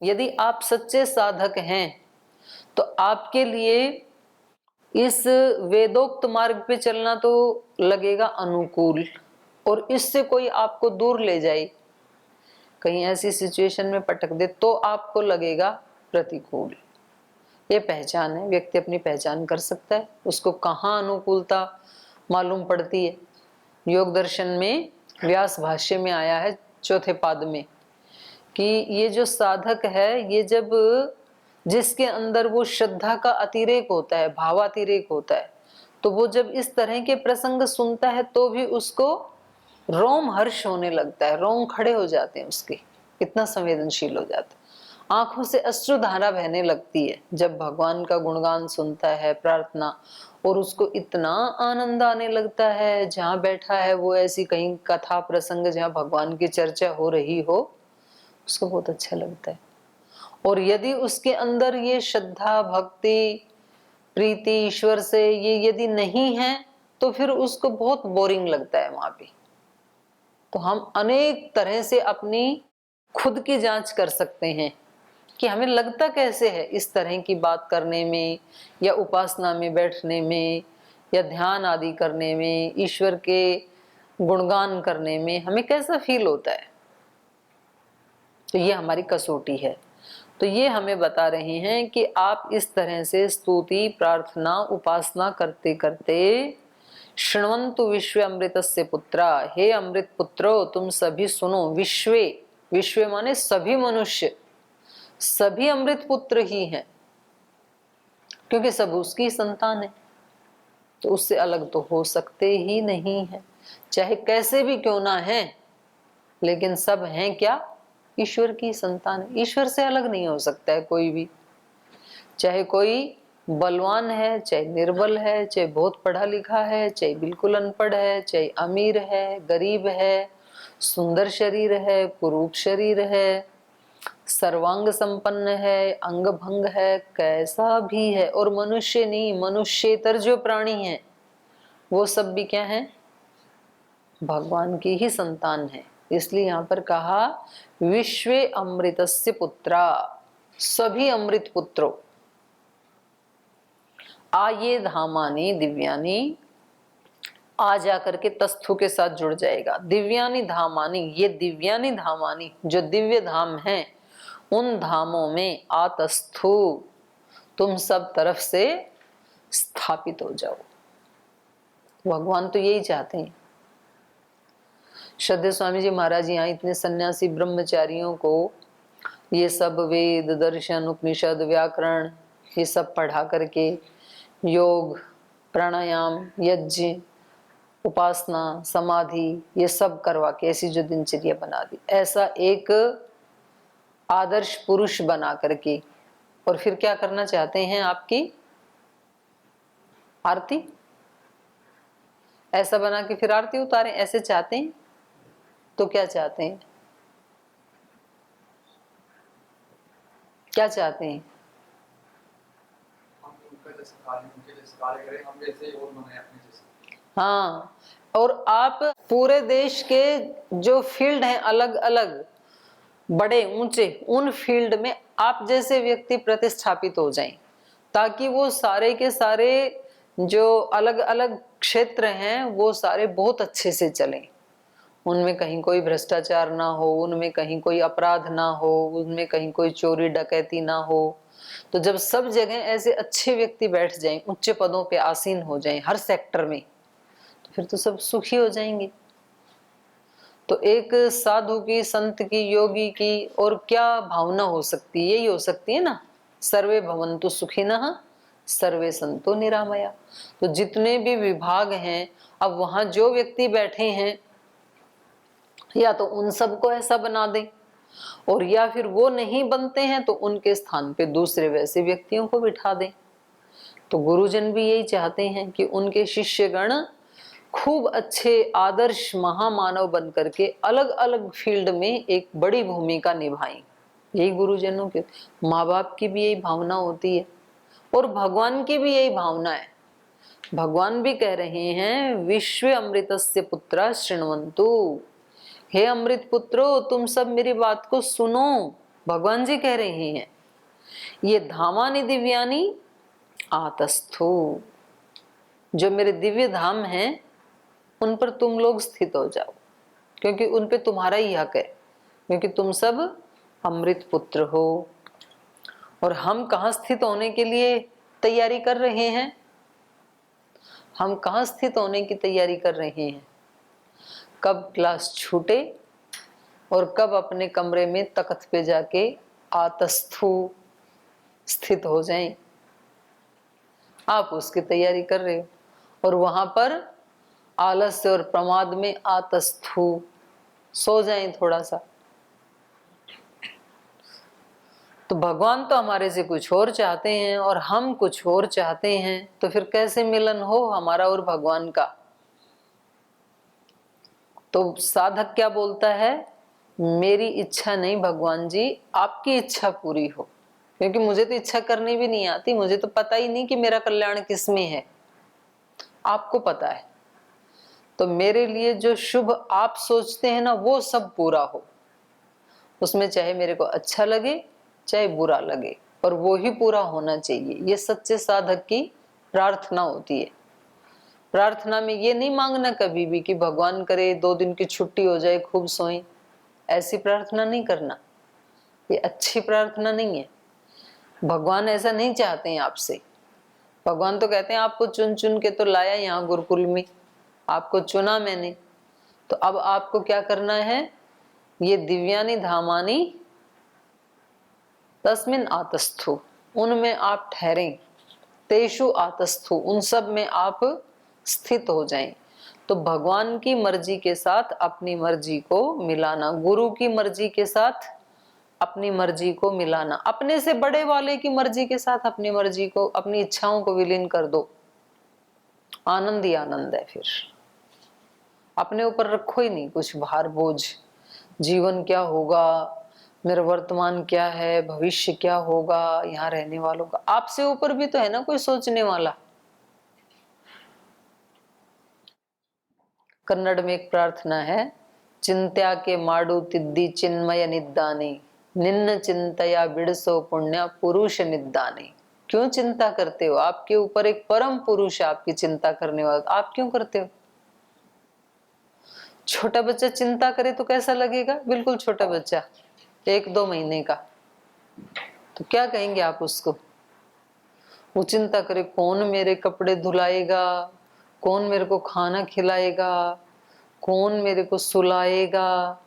यदि आप सच्चे साधक हैं तो आपके लिए इस वेदोक्त मार्ग पे चलना तो लगेगा अनुकूल, और इससे कोई आपको दूर ले जाए, कहीं ऐसी सिचुएशन में पटक दे, तो आपको लगेगा प्रतिकूल। ये पहचान है, व्यक्ति अपनी पहचान कर सकता है, उसको कहाँ अनुकूलता मालूम पड़ती है। योग दर्शन में व्यास भाष्य में आया है चौथे पाद में कि ये जो साधक है, ये जब जिसके अंदर वो श्रद्धा का अतिरेक होता है, भावातिरेक होता है, तो वो जब इस तरह के प्रसंग सुनता है तो भी उसको रोम हर्ष होने लगता है, रोम खड़े हो जाते हैं उसके, इतना संवेदनशील हो जाता है, आंखों से अश्रुधारा बहने लगती है जब भगवान का गुणगान सुनता है, प्रार्थना, और उसको इतना आनंद आने लगता है। जहाँ बैठा है वो ऐसी कहीं कथा प्रसंग जहाँ भगवान की चर्चा हो रही हो, उसको बहुत अच्छा लगता है। और यदि उसके अंदर ये श्रद्धा, भक्ति, प्रीति ईश्वर से ये यदि नहीं है तो फिर उसको बहुत बोरिंग लगता है वहां पे। तो हम अनेक तरह से अपनी खुद की जांच कर सकते हैं कि हमें लगता कैसे है इस तरह की बात करने में, या उपासना में बैठने में, या ध्यान आदि करने में, ईश्वर के गुणगान करने में हमें कैसा फील होता है। तो ये हमारी कसौटी है। तो ये हमें बता रहे हैं कि आप इस तरह से स्तुति, प्रार्थना, उपासना करते करते शृण्वन्तु विश्व अमृतस्य पुत्रा, हे अमृत पुत्रो तुम सभी सुनो। विश्वे, विश्व माने सभी मनुष्य, सभी अमृत पुत्र ही हैं, क्योंकि सब उसकी संतान है, तो उससे अलग तो हो सकते ही नहीं है, चाहे कैसे भी क्यों ना है, लेकिन सब हैं क्या, ईश्वर की संतान है। ईश्वर से अलग नहीं हो सकता है कोई भी, चाहे कोई बलवान है, चाहे निर्बल है, चाहे बहुत पढ़ा लिखा है, चाहे बिल्कुल अनपढ़ है, चाहे अमीर है, गरीब है, सुंदर शरीर है, कुरूप शरीर है, सर्वांग संपन्न है, अंग भंग है, कैसा भी है। और मनुष्य नहीं, मनुष्येतर जो प्राणी हैं वो सब भी क्या है, भगवान की ही संतान है। इसलिए यहाँ पर कहा विश्वे अमृतस्य पुत्रा, सभी अमृत पुत्रों। आ ये धामानी दिव्यानी, आ जाकर के तस्थु के साथ जुड़ जाएगा। दिव्यानी धामानी, ये दिव्यानी धामानी जो दिव्य धाम हैं, उन धामों में आतस्थु, तुम सब तरफ से स्थापित हो जाओ। भगवान तो यही चाहते हैं। श्रद्धेय स्वामी जी महाराज यहाँ इतने सन्यासी ब्रह्मचारियों को ये सब वेद, दर्शन, उपनिषद, व्याकरण ये सब पढ़ा करके योग, प्राणायाम, यज्ञ, उपासना, समाधि ये सब करवा के ऐसी जो दिनचर्या बना दी, ऐसा एक आदर्श पुरुष बना करके, और फिर क्या करना चाहते हैं, आपकी आरती ऐसा बना के फिर आरती उतारें, ऐसे चाहते हैं। तो क्या चाहते हैं, क्या चाहते हैं, हाँ। और आप पूरे देश के जो फील्ड हैं अलग अलग बड़े ऊंचे, उन फील्ड में आप जैसे व्यक्ति प्रतिष्ठापित हो जाएं, ताकि वो सारे के सारे जो अलग अलग क्षेत्र हैं वो सारे बहुत अच्छे से चलें, उनमें कहीं कोई भ्रष्टाचार ना हो, उनमें कहीं कोई अपराध ना हो, उनमें कहीं कोई चोरी डकैती ना हो। तो जब सब जगह ऐसे अच्छे व्यक्ति बैठ जाएं, उच्च पदों पे आसीन हो जाएं हर सेक्टर में, तो फिर तो सब सुखी हो जाएंगे। तो एक साधु की, संत की, योगी की और क्या भावना हो सकती है, यही हो सकती है ना, सर्वे भवन्तु सुखिनः सर्वे सन्तु निरामया। तो जितने भी विभाग हैं, अब वहां जो व्यक्ति बैठे हैं, या तो उन सबको ऐसा बना दें, और या फिर वो नहीं बनते हैं तो उनके स्थान पे दूसरे वैसे व्यक्तियों को बिठा दें। तो गुरुजन भी यही चाहते हैं कि उनके शिष्यगण खूब अच्छे आदर्श महामानव बन करके अलग अलग फील्ड में एक बड़ी भूमिका निभाएं। यही गुरुजनों के, माँ बाप की भी यही भावना होती है, और भगवान की भी यही भावना है। भगवान भी कह रहे हैं विश्व अमृतस्य पुत्रा शृण्वन्तु, हे अमृत पुत्रो तुम सब मेरी बात को सुनो। भगवान जी कह रहे हैं ये धामानि दिव्यानि आतस्थु, जो मेरे दिव्य धाम हैं उन पर तुम लोग स्थित हो जाओ, क्योंकि उन पे तुम्हारा ही हक है, क्योंकि तुम सब अमृत पुत्र हो। और हम कहाँ स्थित होने के लिए तैयारी कर रहे हैं? हम कहाँ स्थित होने की तैयारी कर रहे हैं? कब क्लास छूटे और कब अपने कमरे में तख्त पे जाके आतस्थु स्थित हो जाएं, आप उसकी तैयारी कर रहे हो। और वहां पर आलस्य और प्रमाद में आतस्थु सो जाएं थोड़ा सा। तो भगवान तो हमारे से कुछ और चाहते हैं और हम कुछ और चाहते हैं, तो फिर कैसे मिलन हो हमारा और भगवान का? तो साधक क्या बोलता है? मेरी इच्छा नहीं भगवान जी, आपकी इच्छा पूरी हो, क्योंकि मुझे तो इच्छा करनी भी नहीं आती, मुझे तो पता ही नहीं कि मेरा कल्याण किस में है, आपको पता है। तो मेरे लिए जो शुभ आप सोचते हैं ना, वो सब पूरा हो, उसमें चाहे मेरे को अच्छा लगे चाहे बुरा लगे, पर वो ही पूरा होना चाहिए। ये सच्चे साधक की प्रार्थना होती है। प्रार्थना में ये नहीं मांगना कभी भी कि भगवान करे 2 दिन की छुट्टी हो जाए, खूब सोएं, ऐसी प्रार्थना नहीं करना, ये अच्छी प्रार्थना नहीं है। भगवान ऐसा नहीं चाहते हैं आपसे। भगवान तो कहते हैं आपको चुन चुन के तो लाया यहाँ गुरुकुल में, आपको चुना मैंने, तो अब आपको क्या करना है? ये दिव्यानि धामानि तस्मिन आतस्थु, उनमें आप ठहरें, तेषु आतस्थु, उन सब में आप स्थित हो जाएं। तो भगवान की मर्जी के साथ अपनी मर्जी को मिलाना, गुरु की मर्जी के साथ अपनी मर्जी को मिलाना, अपने से बड़े वाले की मर्जी के साथ अपनी मर्जी को, अपनी इच्छाओं को विलीन कर दो, आनंद ही आनंद है। फिर अपने ऊपर रखो ही नहीं कुछ भार बोझ, जीवन क्या होगा, मेरा वर्तमान क्या है, भविष्य क्या होगा, यहाँ रहने वालों का, आपसे ऊपर भी तो है ना कोई सोचने वाला। कन्नड़ में एक प्रार्थना है, चिंत्या के माडू तिद्दी चिन्मय निदानी, निन्न चिंतया बिड़सो पुण्य पुरुष निदानी। क्यों चिंता करते हो? आपके ऊपर एक परम पुरुष है आपकी चिंता करने वाला, आप क्यों करते हो? छोटा बच्चा चिंता करे तो कैसा लगेगा? बिल्कुल छोटा बच्चा 1-2 महीने का, तो क्या कहेंगे आप उसको? वो चिंता करे कौन मेरे कपड़े धुलाएगा, कौन मेरे को खाना खिलाएगा, कौन मेरे को सुलाएगा,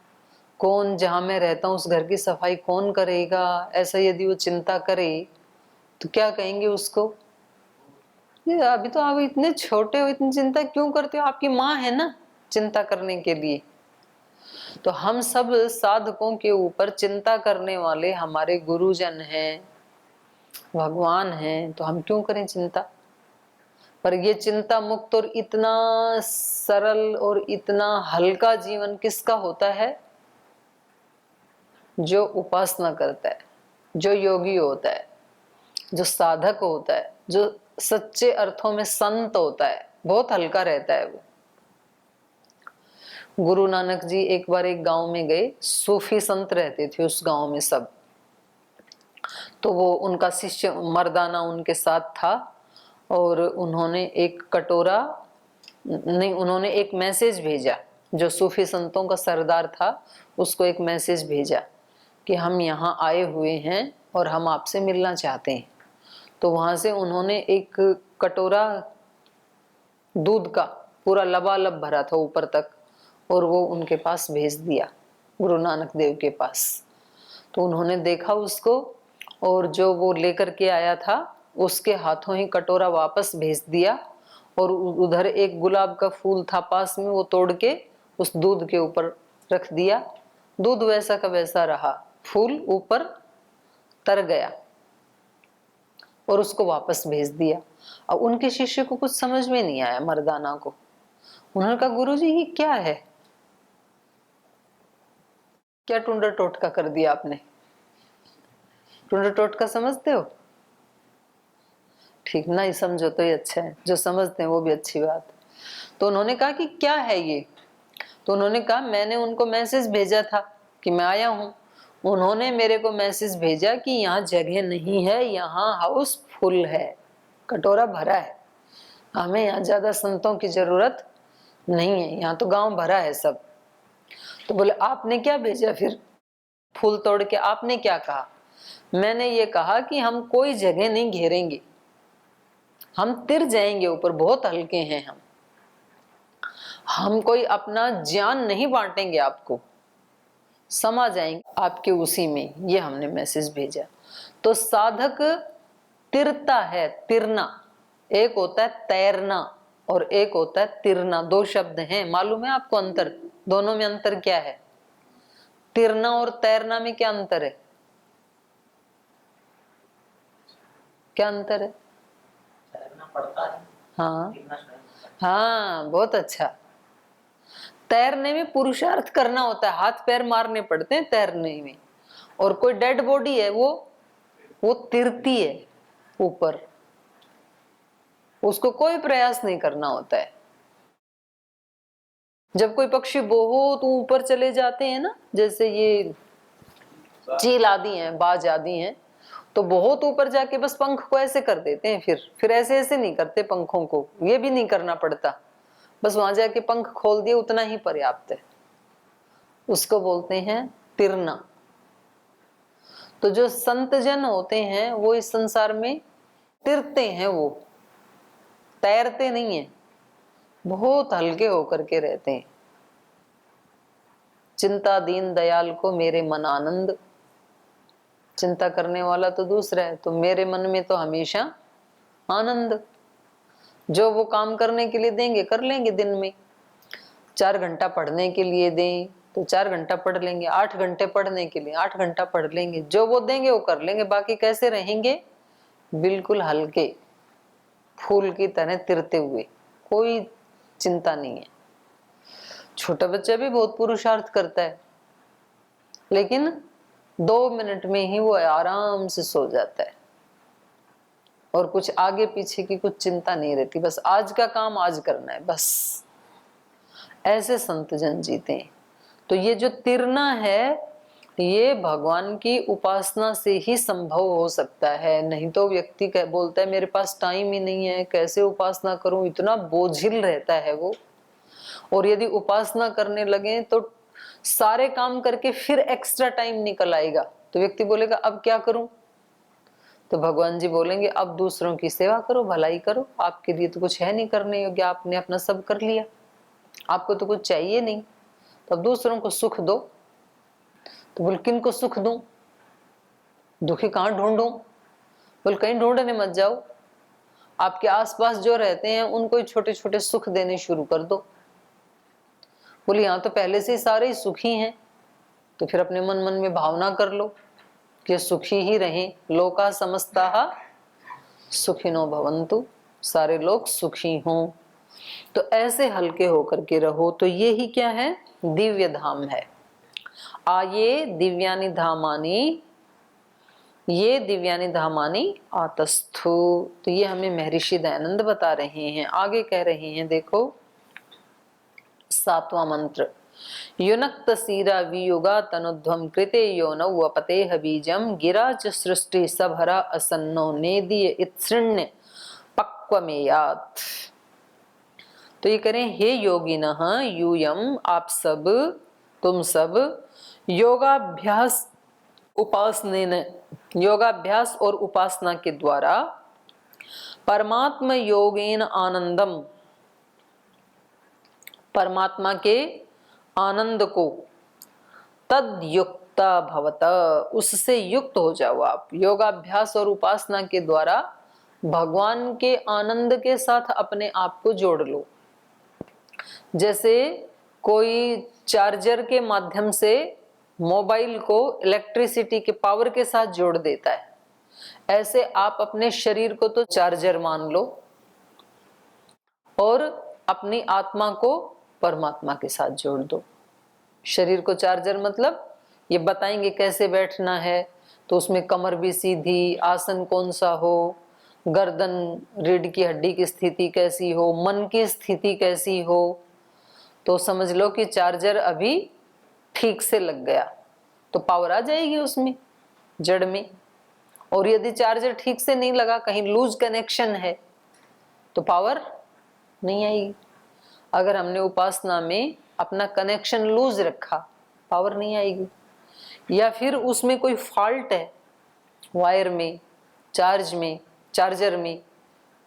कौन जहां मैं रहता हूं उस घर की सफाई कौन करेगा, ऐसा यदि वो चिंता करे तो क्या कहेंगे उसको? ये अभी तो आप इतने छोटे हो, इतनी चिंता क्यों करते हो? आपकी माँ है ना चिंता करने के लिए। तो हम सब साधकों के ऊपर चिंता करने वाले हमारे गुरुजन हैं, भगवान हैं, तो हम क्यों करें चिंता? पर ये चिंता मुक्त और इतना सरल और इतना हल्का जीवन किसका होता है? जो उपासना करता है, जो योगी होता है, जो साधक होता है, जो सच्चे अर्थों में संत होता है, बहुत हल्का रहता है वो। गुरु नानक जी एक बार एक गांव में गए, सूफी संत रहते थे उस गांव में सब, तो वो उनका शिष्य मर्दाना उनके साथ था, और उन्होंने एक कटोरा नहीं, उन्होंने एक मैसेज भेजा, जो सूफी संतों का सरदार था उसको एक मैसेज भेजा कि हम यहाँ आए हुए हैं और हम आपसे मिलना चाहते हैं। तो वहां से उन्होंने एक कटोरा दूध का पूरा लबालब भरा था ऊपर तक, और वो उनके पास भेज दिया, गुरु नानक देव के पास। तो उन्होंने देखा उसको, और जो वो लेकर के आया था उसके हाथों ही कटोरा वापस भेज दिया, और उधर एक गुलाब का फूल था पास में, वो तोड़ के उस दूध के ऊपर रख दिया। दूध वैसा का वैसा रहा, फूल ऊपर तर गया, और उसको वापस भेज दिया। अब उनके शिष्य को कुछ समझ में नहीं आया, मर्दाना को। उन्होंने कहा गुरुजी ये क्या है, क्या टुंडा टोटका कर दिया आपने? टुंडा टोटका समझते हो? ठीक, नहीं समझो तो ये अच्छा है, जो समझते हैं वो भी अच्छी बात। तो उन्होंने कहा कि क्या है ये? तो उन्होंने कहा मैंने उनको मैसेज भेजा था कि मैं आया हूँ, उन्होंने मेरे को मैसेज भेजा कि यहाँ जगह नहीं है, यहाँ हाउस फुल है, कटोरा भरा है, हमें यहाँ ज्यादा संतों की जरूरत नहीं है, यहाँ तो गांव भरा है सब। तो बोले आपने क्या भेजा फिर फूल तोड़ के? आपने क्या कहा? मैंने ये कहा कि हम कोई जगह नहीं घेरेंगे, हम तिर जाएंगे ऊपर, बहुत हल्के हैं हम कोई अपना ज्ञान नहीं बांटेंगे, आपको समा जाएंगे आपके उसी में, ये हमने मैसेज भेजा। तो साधक तिरता है, तिरना, एक होता है तैरना और एक होता है तिरना, दो शब्द हैं। मालूम है आपको अंतर? दोनों में अंतर क्या है? तिरना और तैरना में क्या अंतर है? क्या अंतर है? तैरना पड़ता है। हाँ हाँ, बहुत अच्छा। तैरने में पुरुषार्थ करना होता है, हाथ पैर मारने पड़ते हैं तैरने में। और कोई डेड बॉडी है वो तिरती है ऊपर, उसको कोई प्रयास नहीं करना होता है। जब कोई पक्षी बहुत ऊपर चले जाते हैं ना, जैसे ये चील आदि हैं, बाज आदि हैं, तो बहुत ऊपर जाके बस पंख को ऐसे कर देते हैं, फिर ऐसे ऐसे नहीं करते पंखों को, ये भी नहीं करना पड़ता, बस वहां जाके पंख खोल दिए, उतना ही पर्याप्त है। उसको बोलते हैं तिरना। तो जो संत जन होते हैं वो इस संसार में तिरते हैं, वो तैरते नहीं है, बहुत हल्के होकर के रहते हैं। चिंता दीन दयाल को मेरे मन आनंद, चिंता करने वाला तो दूसरा है, तो मेरे मन में तो हमेशा आनंद। जो वो काम करने के लिए देंगे कर लेंगे, दिन में 4 घंटा पढ़ने के लिए दें तो 4 घंटा पढ़ लेंगे, 8 घंटे पढ़ने के लिए 8 घंटा पढ़ लेंगे, जो वो देंगे वो कर लेंगे। बाकी कैसे रहेंगे? बिल्कुल हल्के फूल की तरह तिरते हुए, कोई चिंता नहीं है। छोटा बच्चा भी बहुत पुरुषार्थ करता है, लेकिन 2 मिनट में ही वो आराम से सो जाता है और कुछ आगे पीछे की कुछ चिंता नहीं रहती, बस आज का काम आज करना है बस। ऐसे संत जन जीते हैं। तो ये जो तिरना है ये भगवान की उपासना से ही संभव हो सकता है, नहीं तो व्यक्ति बोलता है मेरे पास टाइम ही नहीं है, कैसे उपासना करूं, इतना बोझिल रहता है वो। और यदि उपासना करने लगे तो सारे काम करके फिर एक्स्ट्रा टाइम निकल आएगा, तो व्यक्ति बोलेगा अब क्या करूं? तो भगवान जी बोलेंगे अब दूसरों की सेवा करो, भलाई करो, आपके लिए तो कुछ है नहीं करने योग्य, आपने अपना सब कर लिया, आपको तो कुछ चाहिए नहीं, तो अब दूसरों को सुख दो। तो बोल किन को सुख दूं? दुखी कहाँ ढूंढूं? बोल कहीं ढूंढने मत जाओ, आपके आसपास जो रहते हैं उनको ही छोटे छोटे सुख देने शुरू कर दो। बोले यहाँ तो पहले से ही सारे ही सुखी हैं, तो फिर अपने मन मन में भावना कर लो कि सुखी ही रहें, लोका समस्ता सुखिनो भवन्तु, सारे लोग सुखी हों। तो ऐसे हल्के होकर के रहो। तो ये ही क्या है? दिव्य धाम है। आये दिव्यानि धामानि, ये दिव्यानि धामानि आतस्थु। तो ये हमें महर्षि दयानंद बता रहे हैं। आगे कह रहे हैं, देखो 7वां मंत्र, युनक्त सीरा वियुगा तनुध्वम कृते योनौ वपतेह बीजम गिरा च सृष्टि सभरा असन्नो नेदीय इत्सृण्य पक्वमेयात्। तो ये करें, हे योगिनः यूयम, आप सब, तुम सब, योगाभ्यास उपासनेन, योगाभ्यास और उपासना के द्वारा परमात्म योगेन आनंदम, परमात्मा के आनंद को तद युक्ता भवत, उससे युक्त हो जाओ आप। योगाभ्यास और उपासना के द्वारा भगवान के आनंद के साथ अपने आप को जोड़ लो। जैसे कोई चार्जर के माध्यम से मोबाइल को इलेक्ट्रिसिटी के पावर के साथ जोड़ देता है, ऐसे आप अपने शरीर को तो चार्जर मान लो और अपनी आत्मा को परमात्मा के साथ जोड़ दो। शरीर को चार्जर मतलब ये बताएंगे कैसे बैठना है, तो उसमें कमर भी सीधी, आसन कौन सा हो, गर्दन रीढ़ की हड्डी की स्थिति कैसी हो, मन की स्थिति कैसी हो, तो समझ लो कि चार्जर अभी ठीक से लग गया। तो तो पावर आ जाएगी उसमें, जड़ में। और यदि चार्जर ठीक से नहीं लगा, कहीं लूज कनेक्शन है, तो पावर नहीं आएगी। अगर हमने उपासना में अपना कनेक्शन लूज रखा, पावर नहीं आएगी। या फिर उसमें कोई फॉल्ट है वायर में, चार्ज में, चार्जर में,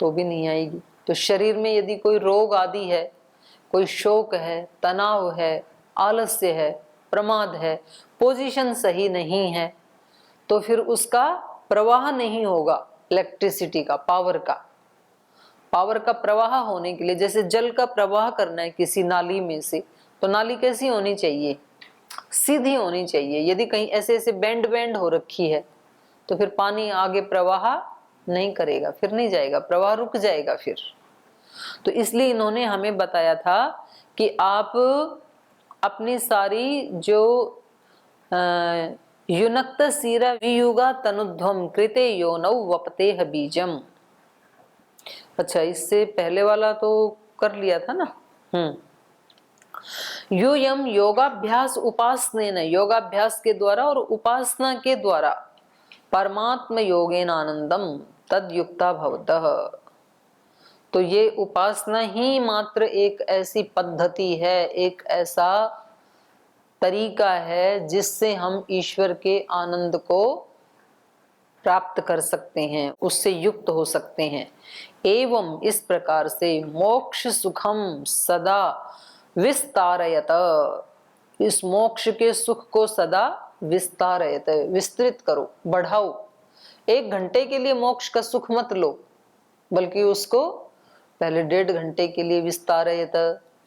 तो भी नहीं आएगी। तो शरीर में यदि कोई रोग आदि है, कोई शोक है, तनाव है, आलस्य है, प्रमाद है, पोजीशन सही नहीं है, तो फिर उसका प्रवाह नहीं होगा इलेक्ट्रिसिटी का, पावर का। पावर का प्रवाह होने के लिए, जैसे जल का प्रवाह करना है किसी नाली में से, तो नाली कैसी होनी चाहिए? सीधी होनी चाहिए। यदि कहीं ऐसे ऐसे बेंड बेंड हो रखी है, तो फिर पानी आगे प्रवाह नहीं करेगा, फिर नहीं जाएगा, प्रवाह रुक जाएगा फिर। तो इसलिए इन्होंने हमें बताया था कि आप अपनी सारी जो युनक्त सीरा वियुगा तनुध्वम कृते योनौ वपतेह बीजम। अच्छा, इससे पहले वाला तो कर लिया था ना। यूयम योगाभ्यास उपासनेन, योगाभ्यास के द्वारा और उपासना के द्वारा परमात्म योगेन आनंदम तद युक्ता भवतः। तो ये उपासना ही मात्र एक ऐसी पद्धति है, एक ऐसा तरीका है जिससे हम ईश्वर के आनंद को प्राप्त कर सकते हैं, उससे युक्त हो सकते हैं। एवं इस प्रकार से मोक्ष सुखम सदा विस्तारयत, इस मोक्ष के सुख को सदा विस्तारयत, विस्तृत करो, बढ़ाओ। 1 घंटे के लिए मोक्ष का सुख मत लो, बल्कि उसको पहले 1.5 घंटे के लिए विस्तारयत,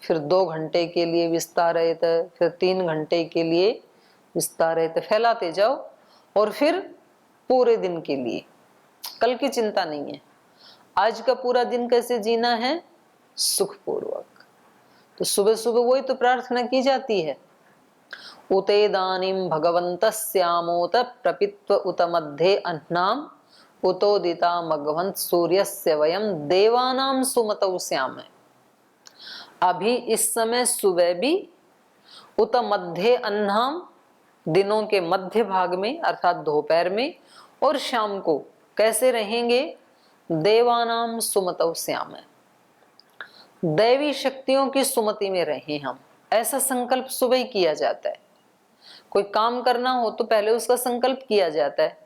फिर 2 घंटे के लिए विस्तारयत, फिर 3 घंटे के लिए विस्तारयत, फैलाते जाओ। और फिर पूरे दिन के लिए, कल की चिंता नहीं है, आज का पूरा दिन कैसे जीना है? सुखपूर्वक। तो सुबह सुबह वही तो प्रार्थना की जाती है, उतेदानीम भगवन्तस्यामोत प्रपित्व उत मध्ये अन्नाम उतोदिता मघवंत सूर्यस्य वयं देवानाम सुमतौ स्याम। अभी इस समय सुबह भी, उत मध्ये अन्नाम, दिनों के मध्य भाग में अर्थात दोपहर में, और शाम को कैसे रहेंगे? देवानाम सुमतौ स्याम, दैवी शक्तियों की सुमति में रहें हम, ऐसा संकल्प सुबह ही किया जाता है। कोई काम करना हो तो पहले उसका संकल्प किया जाता है।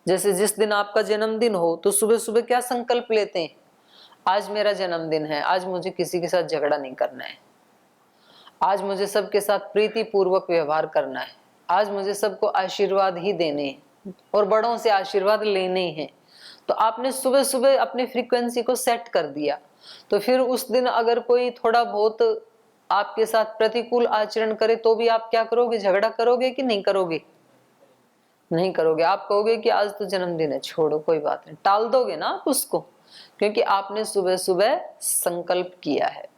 जैसे जिस दिन आपका जन्मदिन हो तो सुबह सुबह क्या संकल्प लेते हैं? आज मेरा जन्मदिन है, आज मुझे किसी के साथ झगड़ा नहीं करना है, आज मुझे सबके साथ प्रीति पूर्वक व्यवहार करना है, आज मुझे सबको आशीर्वाद ही देने हैं और बड़ों से आशीर्वाद लेने हैं। तो आपने सुबह सुबह अपनी फ्रीक्वेंसी को सेट कर दिया। तो फिर उस दिन अगर कोई थोड़ा बहुत आपके साथ प्रतिकूल आचरण करे तो भी आप क्या करोगे? झगड़ा करोगे कि नहीं करोगे? नहीं करोगे। आप कहोगे कि आज तो जन्मदिन है, छोड़ो कोई बात नहीं, टाल दोगे ना आप उसको, क्योंकि आपने सुबह सुबह संकल्प किया है।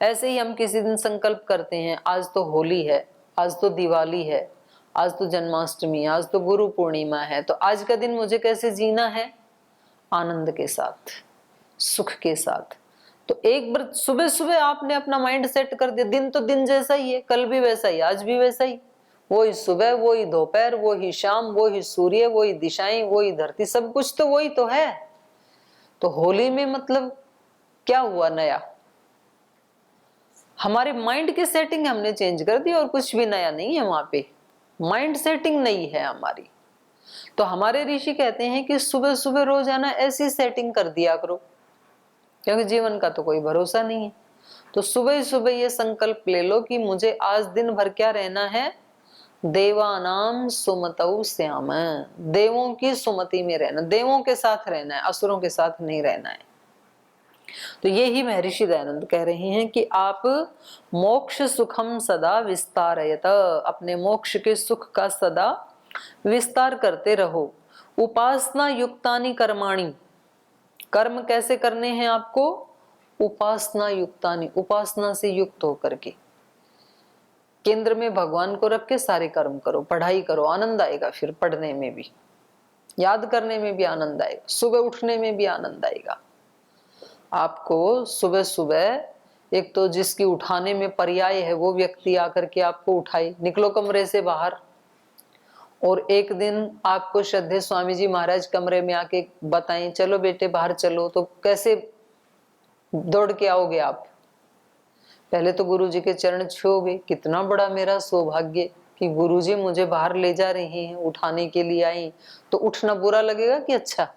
ऐसे ही हम किसी दिन संकल्प करते हैं, आज तो होली है, आज तो दिवाली है, आज तो जन्माष्टमी, आज तो गुरु पूर्णिमा है, तो आज का दिन मुझे कैसे जीना है? आनंद के साथ, सुख के साथ। तो एक बार सुबह सुबह आपने अपना माइंड सेट कर दिया, दिन तो दिन जैसा ही है, कल भी वैसा ही, आज भी वैसा ही, वही सुबह, वही दोपहर, वही शाम, वही सूर्य, वही दिशाएं, वही धरती, सब कुछ तो वही तो है। तो होली में मतलब क्या हुआ नया? हमारे माइंड की सेटिंग हमने चेंज कर दी और कुछ भी नया नहीं है वहां पे, माइंड सेटिंग नई है हमारी। तो हमारे ऋषि कहते हैं कि सुबह सुबह रोजाना ऐसी सेटिंग कर दिया करो, क्योंकि जीवन का तो कोई भरोसा नहीं है। तो सुबह ही सुबह ये संकल्प ले लो कि मुझे आज दिन भर क्या रहना है? देवानाम सुमतौ श्याम, देवों की सुमति में रहना, देवों के साथ रहना है, असुरों के साथ नहीं रहना है। तो ये ही महर्षि दयानंद कह रहे हैं कि आप मोक्ष सुखम सदा विस्तारयत, अपने मोक्ष के सुख का सदा विस्तार करते रहो। उपासना युक्तानि कर्माणि, कर्म कैसे करने हैं आपको? उपासना युक्तानि, उपासना से युक्त होकर के केंद्र में भगवान को रख के सारे कर्म करो, पढ़ाई करो, आनंद आएगा। फिर पढ़ने में भी, याद करने में भी आनंद आएगा, सुबह उठने में भी आनंद आएगा। आपको सुबह सुबह एक तो जिसकी उठाने में पर्याय है वो व्यक्ति आकर के आपको उठाए, निकलो कमरे से बाहर, और एक दिन आपको श्रद्धेय स्वामी जी महाराज कमरे में आके बताएं, चलो बेटे बाहर चलो, तो कैसे दौड़ के आओगे आप? पहले तो गुरु जी के चरण छूओगे। कितना बड़ा मेरा सौभाग्य कि गुरु जी मुझे बाहर ले जा रहे हैं, उठाने के लिए आई। तो उठना बुरा लगेगा कि अच्छा?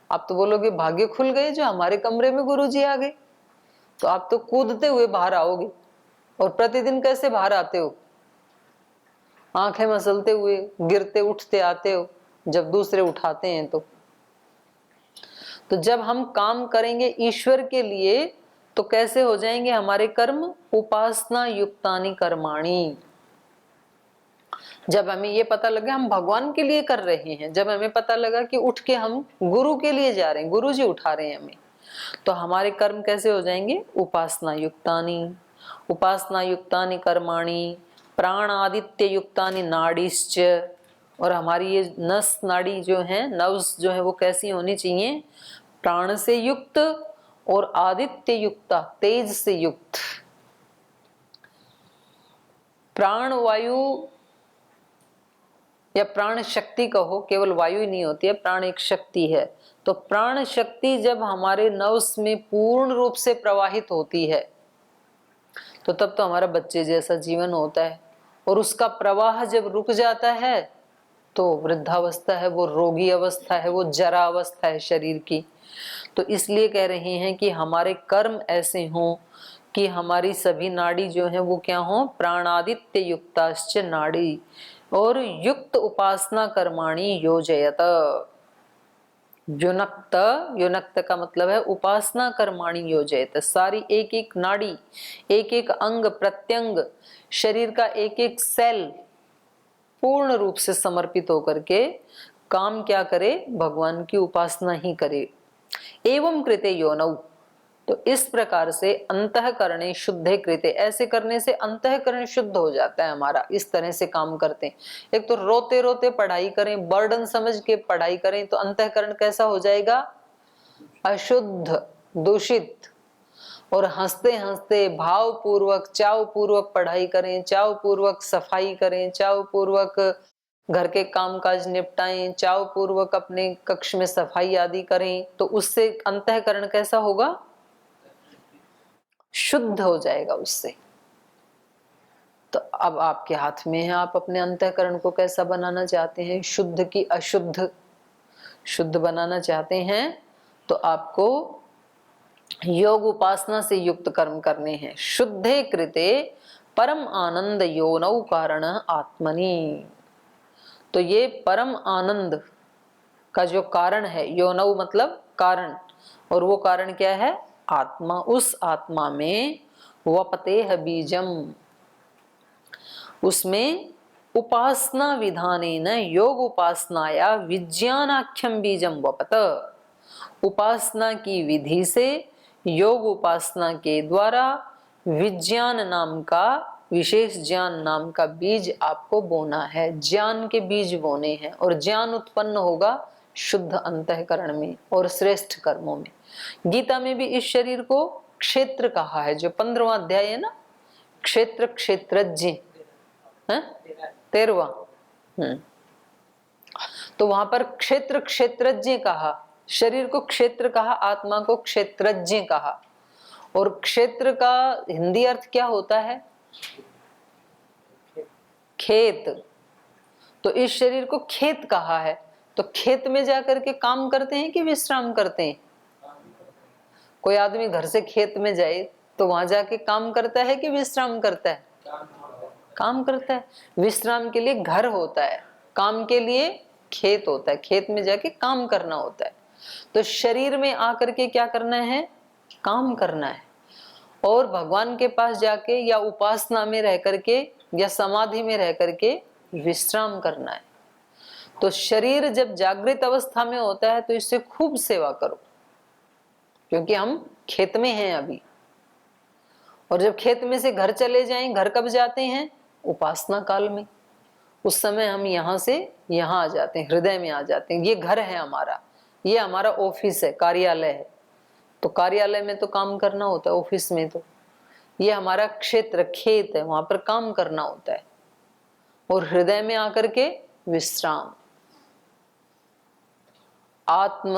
आप तो बोलोगे भाग्य खुल गए जो हमारे कमरे में गुरु जी आ गए। तो आप तो कूदते हुए बाहर आओगे। और प्रतिदिन कैसे बाहर आते हो? आंखें मसलते हुए, गिरते उठते आते हो, जब दूसरे उठाते हैं तो जब हम काम करेंगे ईश्वर के लिए तो कैसे हो जाएंगे हमारे कर्म? उपासना युक्तानि कर्माणि। जब हमें ये पता लगा हम भगवान के लिए कर रहे हैं, जब हमें पता लगा कि उठ के हम गुरु के लिए जा रहे हैं, गुरु जी उठा रहे हैं हमें, तो हमारे कर्म कैसे हो जाएंगे? उपासना युक्तानि। उपासना युक्तानि कर्माणि प्राण आदित्य युक्तानि नाड़ीश्च। और हमारी ये नस नाड़ी जो है, नव्स जो है, वो कैसी होनी चाहिए? प्राण से युक्त और आदित्य युक्ता, तेज से युक्त। प्राण वायु या प्राण शक्ति कहो, केवल वायु ही नहीं होती है, प्राण एक शक्ति है। तो प्राण शक्ति जब हमारे नव्स में पूर्ण रूप से प्रवाहित होती है तो तब तो हमारा बच्चे जैसा जीवन होता है। और उसका प्रवाह जब रुक जाता है तो वृद्धावस्था है, वो रोगी अवस्था है, वो जरा अवस्था है शरीर की। तो इसलिए कह रहे हैं कि हमारे कर्म ऐसे हों कि हमारी सभी नाड़ी जो है वो क्या हो? प्राणादित्य युक्ताश्च नाड़ी। और युक्त उपासना कर्माणि योजयत। युनक्त, युनक्त का मतलब है उपासना कर्माणि योजयत। सारी एक एक नाड़ी, एक एक अंग प्रत्यंग, शरीर का एक एक सेल पूर्ण रूप से समर्पित होकर के काम क्या करे? भगवान की उपासना ही करे। एवं कृते योनौ। तो इस प्रकार से अंतःकरणे शुद्धे कृते, ऐसे करने से अंतःकरण शुद्ध हो जाता है हमारा। इस तरह से काम करते हैं। एक तो रोते रोते पढ़ाई करें, बर्डन समझ के पढ़ाई करें, तो अंतःकरण कैसा हो जाएगा? अशुद्ध, दूषित। और हंसते हंसते भाव पूर्वक, चाव पूर्वक पढ़ाई करें, चाव पूर्वक सफाई करें, चाव पूर्वक घर के कामकाज निपटाएं, चाव पूर्वक अपने कक्ष में सफाई आदि करें, तो उससे अंतःकरण कैसा होगा? शुद्ध हो जाएगा उससे। तो अब आपके हाथ में है, आप अपने अंतःकरण को कैसा बनाना चाहते हैं? शुद्ध की अशुद्ध? शुद्ध बनाना चाहते हैं तो आपको योग उपासना से युक्त कर्म करने हैं। शुद्धे कृते परम आनंद योनौ कारण आत्मनि। तो ये परम आनंद का जो कारण है, योनौ मतलब कारण, और वो कारण क्या है? आत्मा। उस आत्मा में वपतेह बीजम, उसमें उपासना विधानेन योग उपासनाया विज्ञानाख्यम बीजम वपत। उपासना की विधि से, योग उपासना के द्वारा विज्ञान नाम का, विशेष ज्ञान नाम का बीज आपको बोना है। ज्ञान के बीज बोने हैं और ज्ञान उत्पन्न होगा शुद्ध अंतःकरण में और श्रेष्ठ कर्मों में। गीता में भी इस शरीर को क्षेत्र कहा है, जो 15वां अध्याय है ना, क्षेत्र क्षेत्रज्ञ है, 13वां। तो वहां पर क्षेत्र क्षेत्रज्ञ कहा, शरीर को क्षेत्र कहा, आत्मा को क्षेत्रज्ञ कहा। और क्षेत्र का हिंदी अर्थ क्या होता है? खेत। तो इस शरीर को खेत कहा है। तो खेत में जाकर के काम करते हैं कि विश्राम करते हैं? कोई आदमी घर से खेत में जाए तो वहां जाके काम करता है कि विश्राम करता है? काम करता है। विश्राम के लिए घर होता है, काम के लिए खेत होता है, खेत में जाके काम करना होता है। तो शरीर में आकर के क्या करना है? काम करना है। और भगवान के पास जाके या उपासना में रह करके या समाधि में रह करके विश्राम करना है। तो शरीर जब जागृत अवस्था में होता है तो इससे खूब सेवा करो, क्योंकि हम खेत में हैं अभी। और जब खेत में से घर चले जाएं, घर कब जाते हैं? उपासना काल में। उस समय हम यहाँ से यहाँ आ जाते हैं, हृदय में आ जाते हैं। ये घर है हमारा, ये हमारा ऑफिस है, कार्यालय है। तो कार्यालय में तो काम करना होता है, ऑफिस में तो ये हमारा क्षेत्र खेत है, वहां पर काम करना होता है। और हृदय में आकर के विश्राम। आत्म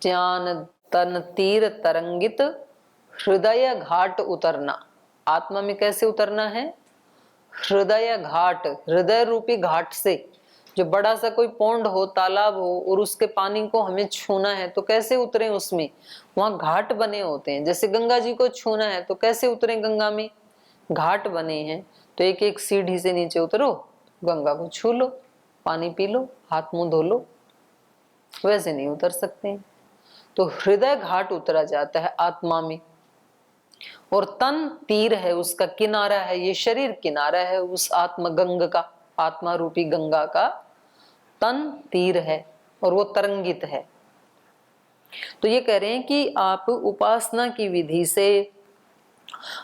ज्ञान तन तीर तरंगित हृदय घाट उतरना। आत्मा में कैसे उतरना है? हृदय घाट, हृदय रूपी घाट से। जो बड़ा सा कोई पौंड हो, तालाब हो और उसके पानी को हमें छूना है तो कैसे उतरे उसमें? वहां घाट बने होते हैं। जैसे गंगा जी को छूना है तो कैसे उतरे गंगा में? घाट बने हैं। तो एक एक सीढ़ी से नीचे उतरो, गंगा को छू लो, पानी पी लो, हाथ मुंह धो लो। वैसे नहीं उतर सकते। तो हृदय घाट उतरा जाता है आत्मा में। और तन तीर है, उसका किनारा है, ये शरीर किनारा है उस आत्म गंग का, आत्मा रूपी गंगा का तन तीर है और वो तरंगित है। तो ये कह रहे हैं कि आप उपासना की विधि से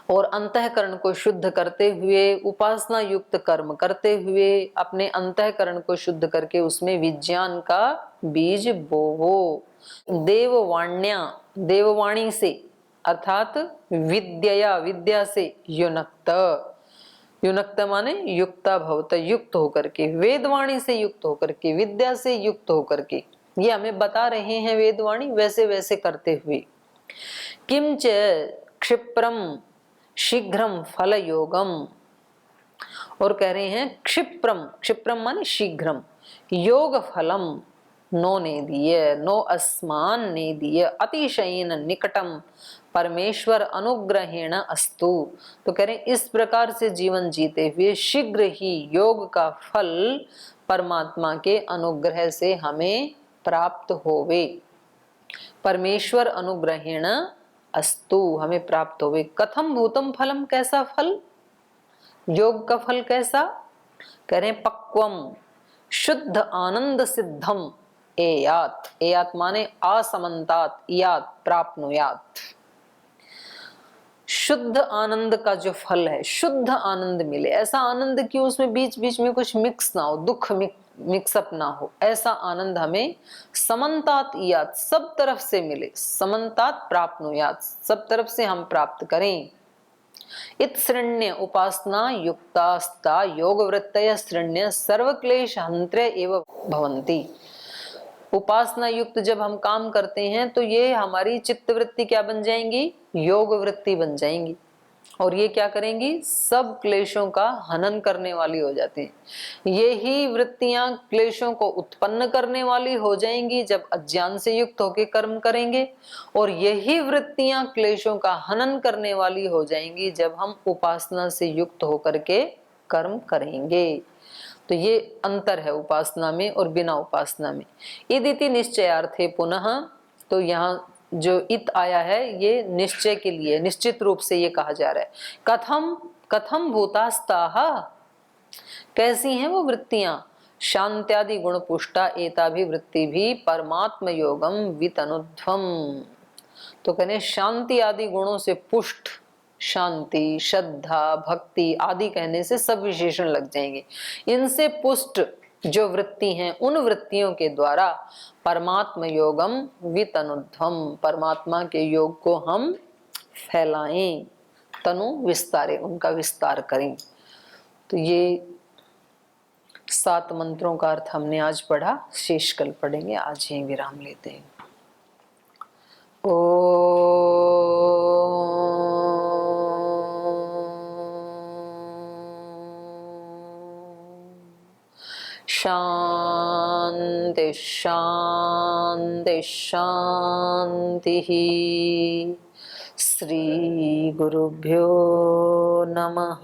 और अंतःकरण को शुद्ध करते हुए, उपासना युक्त कर्म करते हुए अपने अंतःकरण को शुद्ध करके उसमें विज्ञान का बीज बोवो। देववाण्या, देववाणी से अर्थात विद्या, विद्या से युनक्त, युनक्त माने युक्ता भवत, युक्त होकर के, वेदवाणी से युक्त होकर के, विद्या से युक्त होकर के, ये हमें बता रहे हैं वेदवाणी, वैसे वैसे करते हुए। किंच क्षिप्रम शीघ्रम फल योगम, और कह रहे हैं क्षिप्रम, क्षिप्रम माने शीघ्रम, योग फलम नो नेदीय, नो अस्मान नेदीय, अतिशयन निकटम परमेश्वर अनुग्रहेण अस्तु। तो कह रहे हैं इस प्रकार से जीवन जीते हुए शीघ्र ही योग का फल परमात्मा के अनुग्रह से हमें प्राप्त होवे। परमेश्वर अनुग्रहेण अस्तु, हमें प्राप्त होवे। कथम भूतम फलम, कैसा फल? योग का फल कैसा? कह रहे हैं पक्वम शुद्ध आनंद सिद्धम एयात, एयात माने असमन्तात, यात प्राप्नुयात। शुद्ध आनंद का जो फल है, शुद्ध आनंद मिले, ऐसा आनंद कि उसमें बीच बीच में कुछ मिक्स ना हो, दुख मिक्सअप ना हो, ऐसा आनंद हमें समन्तात यात, सब तरफ से मिले, समन्तात प्राप्नुयात, सब तरफ से हम प्राप्त करें। इत श्रण्य उपासना युक्तास्ता योग वृत्तय श्रण्य सर्व क्लेश हंत्र्य एव भवन्ति। उपासना युक्त जब हम काम करते हैं तो ये हमारी चित्त वृत्ति क्या बन जाएंगी? योग वृत्ति बन जाएंगी। और ये क्या करेंगी? सब क्लेशों का हनन करने वाली हो जाती हैं। ये ही वृत्तियां क्लेशों को उत्पन्न करने वाली हो जाएंगी जब अज्ञान से युक्त होकर कर्म करेंगे, और यही वृत्तियां क्लेशों का हनन करने वाली हो जाएंगी जब हम उपासना से युक्त होकर के कर्म करेंगे। तो ये अंतर है उपासना में और बिना उपासना में। इदिति निश्चयार्थे पुनः, तो यहाँ जो इत आया है ये निश्चय के लिए, निश्चित रूप से ये कहा जा रहा है। कथम, कथम भूतास्ताः, कैसी हैं वो वृत्तियां? शांत्यादि गुण पुष्टा एताभिवृत्ति भी परमात्म योगम वितनुध्वम। तो कहने शांति आदि गुणों से पुष्ट, शांति, श्रद्धा, भक्ति आदि कहने से सब विशेषण लग जाएंगे। इनसे पुष्ट जो वृत्ति हैं, उन वृत्तियों के द्वारा परमात्म योगम वितनुध्वम, परमात्मा के योग को हम फैलाएं, तनु विस्तारे, उनका विस्तार करें। तो ये 7 मंत्रों का अर्थ हमने आज पढ़ा, शेष कल पढ़ेंगे। आज यहीं विराम लेते हैं। शांति शांति शांति। श्री गुरुभ्यो नमः।